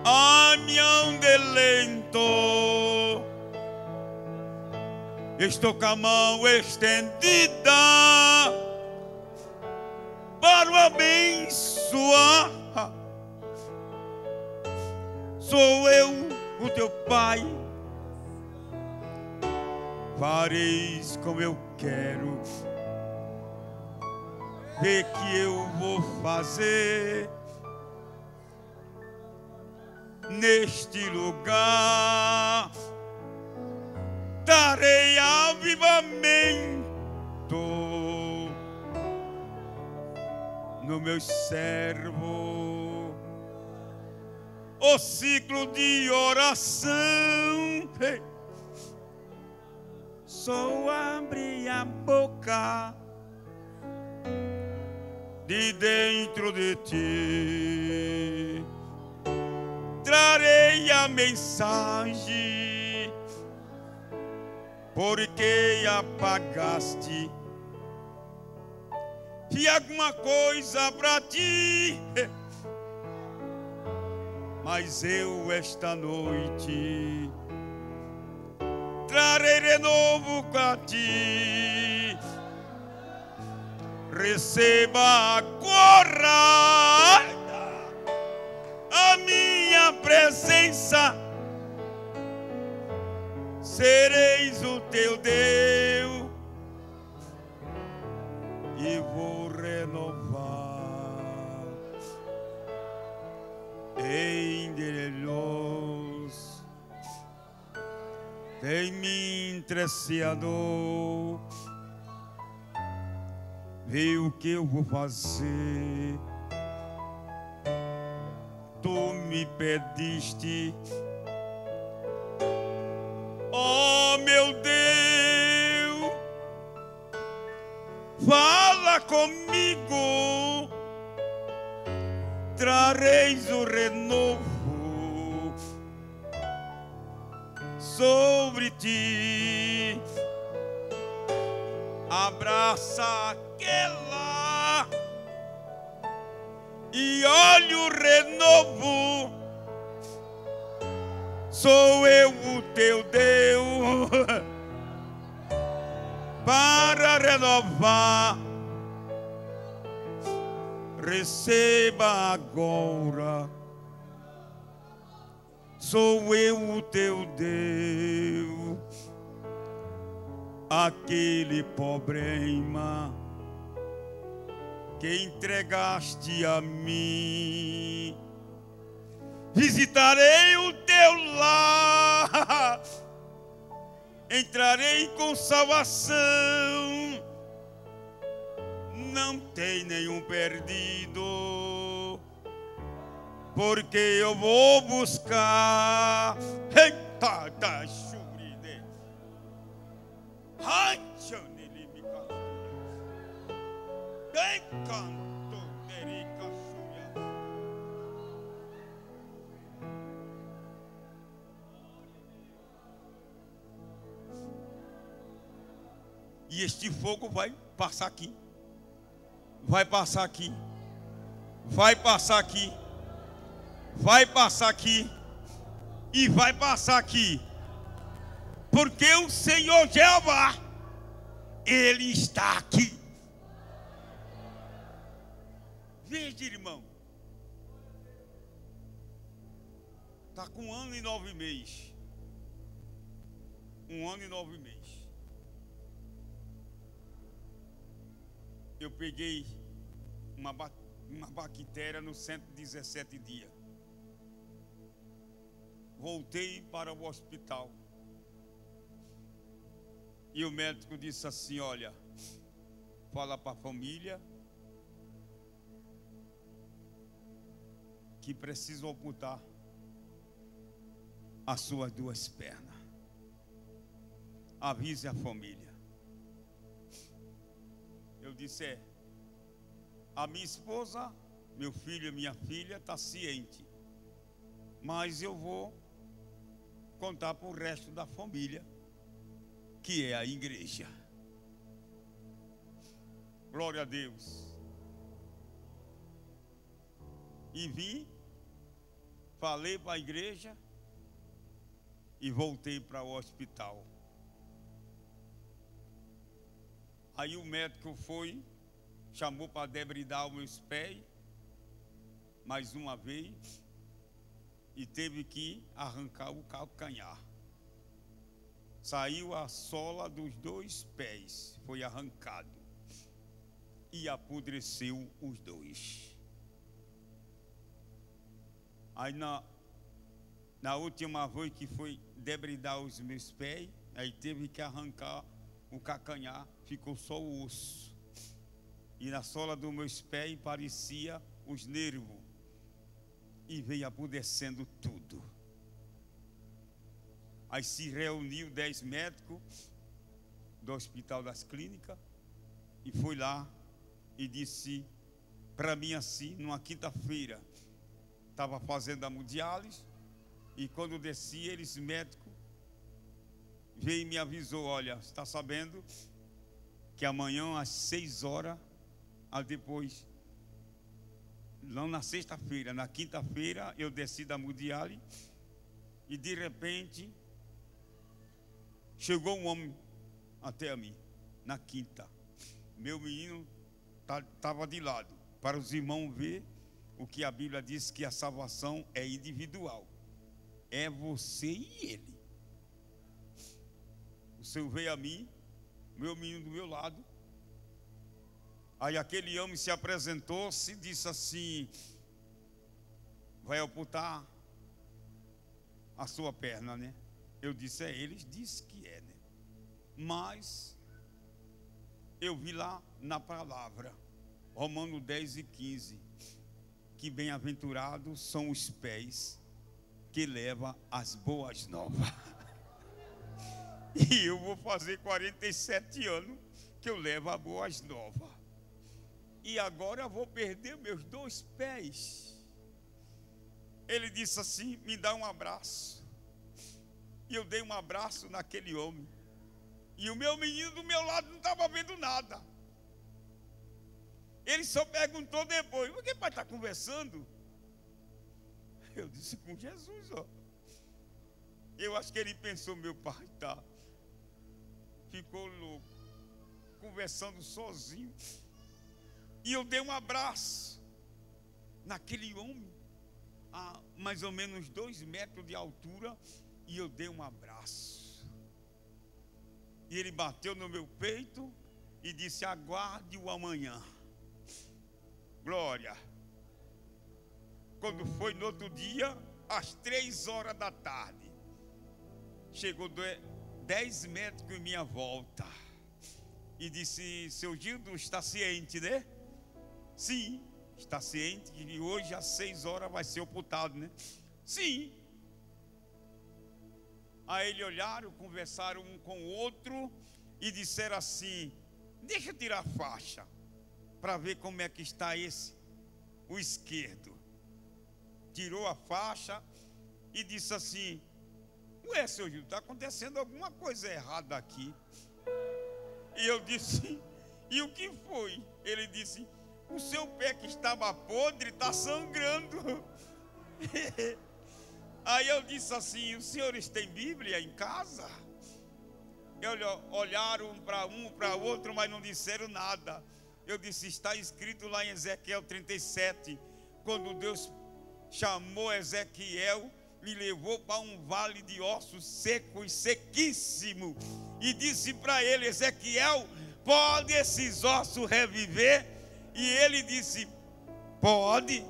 amiande lento. Estou com a mão estendida para o abençoar. Sou eu, o teu pai. Fareis como eu quero. Vê que eu vou fazer neste lugar. Darei avivamento no meu servo. O ciclo de oração. Só abre a boca de dentro de ti. Trarei a mensagem, porque apagaste. E alguma coisa para ti. Mas eu esta noite trarei renovo para ti. Receba agora a minha presença. Sereis o teu Deus e vou renovar. Em Deus, em mim entreciador, vê o que eu vou fazer. Tu me pediste, oh meu Deus, fala comigo. Trareis o renovo sobre ti. abraça aquela e olha o renovo. Sou eu o teu Deus para renovar. Receba agora. Sou eu o teu Deus, aquele problema que entregaste a mim. Visitarei o teu lar, entrarei com salvação. Não tem nenhum perdido, porque eu vou buscar. Eita, da churide. Rancho nele me castiga. Tem canto dele castiga. E este fogo vai passar aqui. Vai passar aqui. Vai passar aqui. Vai passar aqui e vai passar aqui, porque o Senhor Jeová, Ele está aqui. Veja, irmão, está com 1 ano e 9 meses. 1 ano e 9 meses. Eu peguei uma bactéria no 117 dias. Voltei para o hospital e o médico disse assim: olha, fala para a família que precisa amputar as suas 2 pernas. Avise a família. Eu disse: a minha esposa, meu filho e minha filha está ciente, mas eu vou contar para o resto da família, que é a igreja. Glória a Deus. E vim, falei para a igreja e voltei para o hospital. Aí o médico foi, chamou para debridar os meus pés mais uma vez e teve que arrancar o calcanhar. Saiu a sola dos 2 pés, foi arrancado e apodreceu os 2. Aí na última vez que foi debridar os meus pés, aí teve que arrancar o calcanhar, ficou só o osso. E na sola dos meus pés parecia os nervos. E veio apodrecendo tudo. Aí se reuniu 10 médicos do Hospital das Clínicas e foi lá e disse para mim assim, numa quinta-feira, estava fazendo a hemodiálise, e quando desci, eles médicos veio e me avisou: olha, está sabendo que amanhã às 6 horas, depois, não na sexta-feira, na quinta-feira eu desci da hemodiálise e de repente chegou um homem até a mim, na quinta. Meu menino estava de lado, para os irmãos ver o que a Bíblia diz, que a salvação é individual. É você e ele. O Senhor veio a mim, meu menino do meu lado. Aí aquele homem se apresentou, se disse assim: vai amputar a sua perna, né? Eu disse: eles disse que é, né? Mas eu vi lá na palavra, Romanos 10 e 15, que bem-aventurados são os pés que levam as boas novas. E eu vou fazer 47 anos que eu levo as boas novas. E agora eu vou perder meus 2 pés. Ele disse assim: me dá um abraço. E eu dei um abraço naquele homem. E o meu menino do meu lado não estava vendo nada. Ele só perguntou depois: por que pai está conversando? Eu disse: com Jesus, ó. Eu acho que ele pensou: meu pai tá. Ficou louco, conversando sozinho. E eu dei um abraço naquele homem, a mais ou menos 2 metros de altura. E eu dei um abraço. E ele bateu no meu peito e disse: aguarde o amanhã. Glória. Quando foi no outro dia, às 3 horas da tarde, chegou 10 metros em minha volta e disse: seu Gildo, está ciente, né? Sim, está ciente que hoje às 6 horas vai ser ocultado, né? Sim. Aí eles olharam, conversaram um com o outro e disseram assim: deixa eu tirar a faixa para ver como é que está o esquerdo. Tirou a faixa e disse assim: ué, seu Gil, está acontecendo alguma coisa errada aqui. E eu disse: e o que foi? Ele disse: o seu pé que estava podre está sangrando. Aí eu disse assim: os senhores têm Bíblia em casa? Olharam para um para outro, mas não disseram nada. Eu disse: está escrito lá em Ezequiel 37, quando Deus chamou Ezequiel, me levou para um vale de ossos secos, sequíssimo, e disse para ele: Ezequiel, pode esses ossos reviver? E ele disse: pode.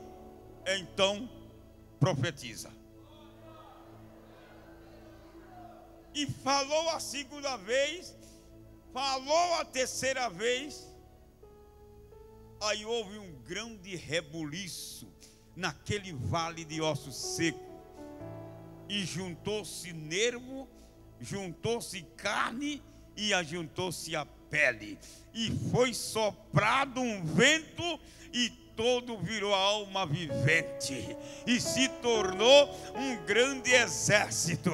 Então profetiza. E falou a segunda vez, falou a terceira vez. Aí houve um grande rebuliço naquele vale de ossos secos. E juntou-se nervo, juntou-se carne e ajuntou-se a pele. E foi soprado um vento e todo virou alma vivente. E se tornou um grande exército.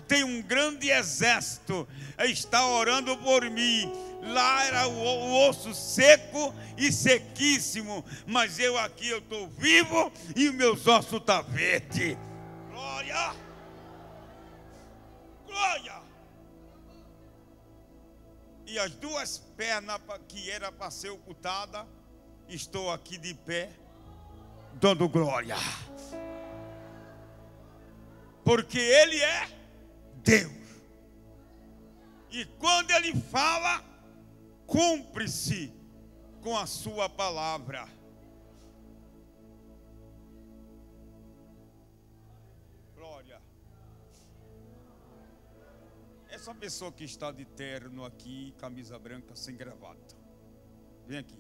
Tem um grande exército, está orando por mim. Lá era o osso seco e sequíssimo, mas eu aqui eu estou vivo e os meus ossos estão verdes. Glória! Glória! E as 2 pernas que era para ser ocultada, estou aqui de pé, dando glória. Porque Ele é Deus. E quando Ele fala, cumpre-se com a sua palavra. Glória. Essa pessoa que está de terno aqui, camisa branca, sem gravata, vem aqui.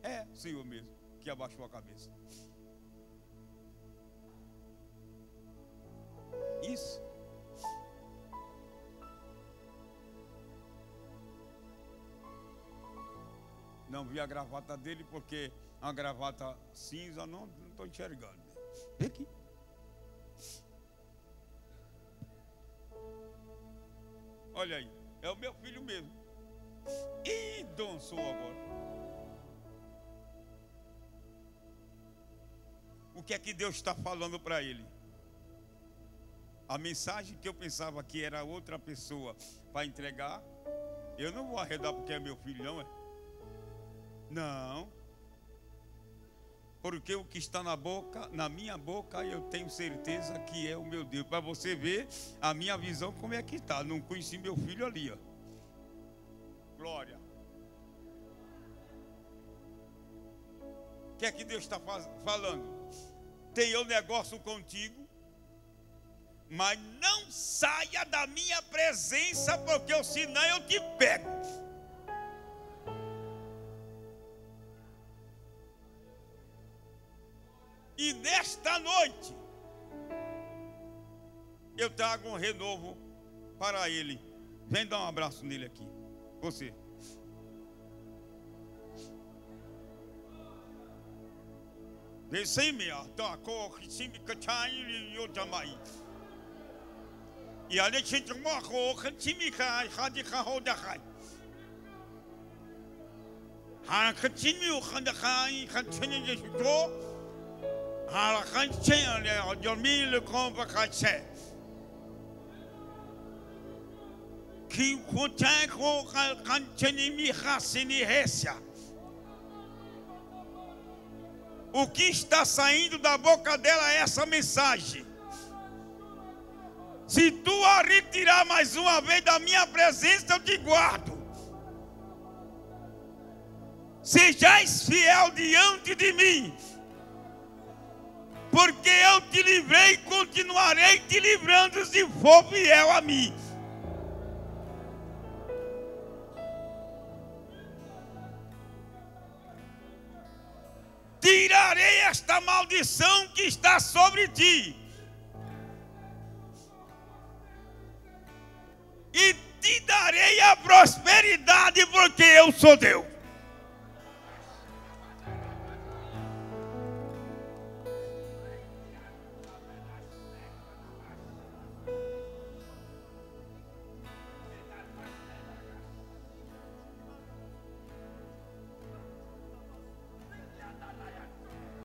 É o Senhor mesmo que abaixou a cabeça. Isso. Não vi a gravata dele porque a gravata cinza não estou enxergando. Vem aqui. Olha aí, é o meu filho mesmo. Ih, dançou agora. O que é que Deus está falando para ele? A mensagem que eu pensava que era outra pessoa para entregar, eu não vou arredar porque é meu filho, não é? Não. Porque o que está na boca, na minha boca, eu tenho certeza que é o meu Deus. Para você ver a minha visão como é que está. Não conheci meu filho ali, ó. Glória. O que é que Deus está falando? Tenho negócio contigo, mas não saia da minha presença, porque senão eu te pego. E nesta noite eu trago um renovo para ele. Vem dar um abraço nele aqui. Você. E ali tinha uma coisa, time cai, rádio carro da cai. Hala continue, quando cai, continue de chuto. Hala continue, dormir le campo cai. Que contém com continue me racine récia. O que está saindo da boca dela é essa mensagem. Se tu a retirar mais uma vez da minha presença, eu te guardo. Sejais fiel diante de mim, porque eu te livrei e continuarei te livrando se for fiel a mim. Tirarei esta maldição que está sobre ti. E te darei a prosperidade, porque eu sou Deus.